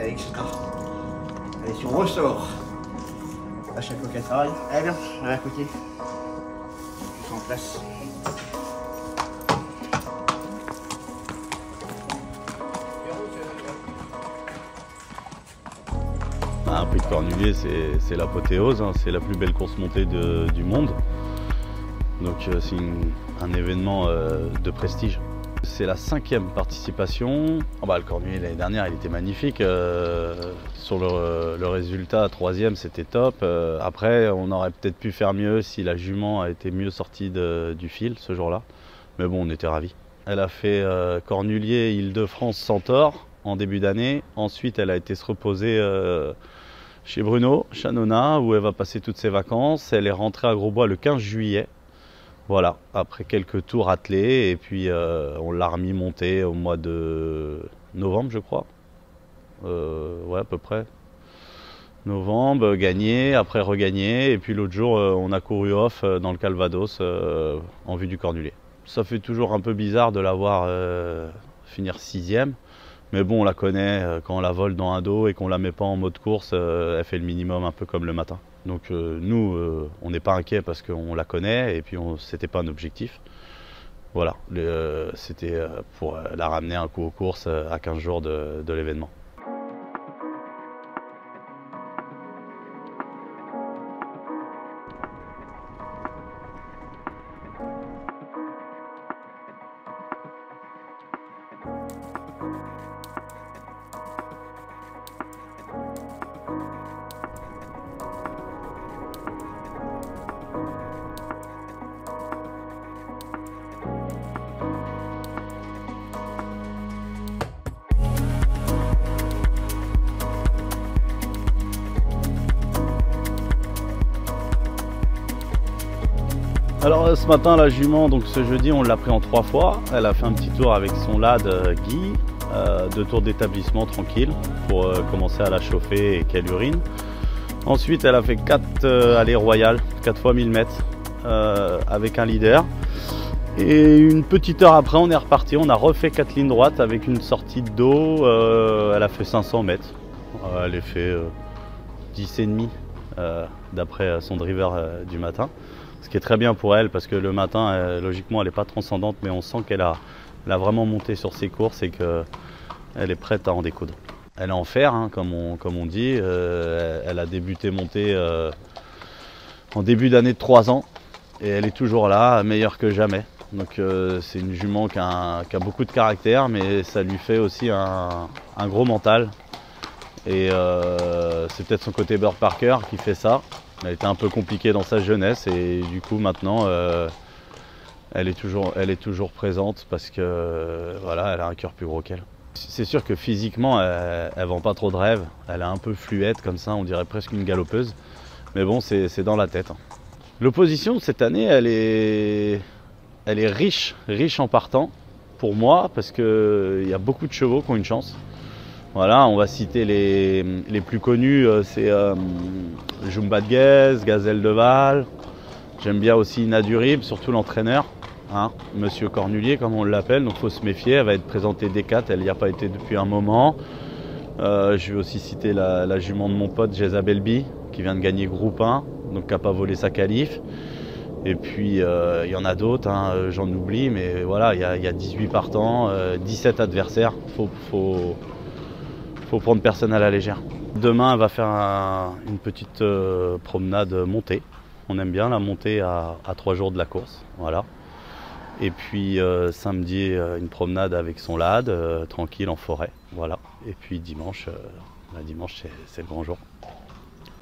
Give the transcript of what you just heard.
Etc. Allez, si on ressort, à chaque fois qu'elle travaille, allez bien, à côté. Je suis en place. Un prix de Cornulier, c'est l'apothéose, hein, c'est la plus belle course montée du monde. Donc c'est un événement de prestige. C'est la 5e participation. Le Cornulier l'année dernière, il était magnifique. Sur le résultat, 3e, c'était top. Après, on aurait peut-être pu faire mieux si la jument a été mieux sortie du fil ce jour-là. Mais bon, on était ravis. Elle a fait Cornulier, Île-de-France, Centaure en début d'année. Ensuite, elle a été se reposer chez Bruno, Chanona, où elle va passer toutes ses vacances. Elle est rentrée à Grosbois le 15 juillet. Voilà, après quelques tours attelés, et puis on l'a remis monter au mois de novembre, je crois. Ouais, à peu près. Novembre, gagné, après regagné, et puis l'autre jour, on a couru off dans le Calvados en vue du Cornulier. Ça fait toujours un peu bizarre de la voir finir 6e, mais bon, on la connaît, quand on la vole dans un dos et qu'on la met pas en mode course, elle fait le minimum un peu comme le matin. Donc nous, on n'est pas inquiet parce qu'on la connaît et puis c'était pas un objectif. Voilà, c'était pour la ramener un coup aux courses à 15 jours de l'événement. Alors ce matin, la jument, donc ce jeudi, on l'a pris en 3 fois. Elle a fait un petit tour avec son lad Guy, 2 tours d'établissement tranquille pour commencer à la chauffer et qu'elle urine. Ensuite, elle a fait 4 allées royales, 4 fois 1000 mètres avec un leader. Et une petite heure après, on est reparti. On a refait 4 lignes droites avec une sortie d'eau. Elle a fait 500 mètres. Elle a fait 10,5 d'après son driver du matin. Ce qui est très bien pour elle parce que le matin, logiquement, elle n'est pas transcendante, mais on sent qu'elle a vraiment monté sur ses courses et qu'elle est prête à en découdre. Elle est en fer, hein, comme on dit. Elle a débuté montée en début d'année de 3 ans et elle est toujours là, meilleure que jamais. Donc c'est une jument qui a beaucoup de caractère, mais ça lui fait aussi un gros mental. Et c'est peut-être son côté Bird Parker qui fait ça. Elle était un peu compliquée dans sa jeunesse et du coup maintenant elle est toujours présente parce que voilà, elle a un cœur plus gros qu'elle. C'est sûr que physiquement elle vend pas trop de rêves, elle est un peu fluette comme ça, on dirait presque une galopeuse, mais bon c'est dans la tête. L'opposition cette année elle est riche en partant pour moi parce qu'il y a beaucoup de chevaux qui ont une chance. Voilà, on va citer les plus connus, c'est Jumba de Guez, Gazelle de Val. J'aime bien aussi Nadurib, surtout l'entraîneur, hein, Monsieur Cornulier comme on l'appelle, donc il faut se méfier, elle va être présentée D4, elle n'y a pas été depuis un moment. Je vais aussi citer la jument de mon pote Jezabelbi, qui vient de gagner groupe 1, donc qui n'a pas volé sa qualif. Et puis il y en a d'autres, hein, j'en oublie, mais voilà, il y a 18 partants, 17 adversaires, faut prendre personne à la légère. Demain, elle va faire une petite promenade montée. On aime bien la montée à 3 jours de la course. Voilà. Et puis samedi, une promenade avec son lad, tranquille en forêt. Voilà. Et puis dimanche, dimanche c'est le grand jour.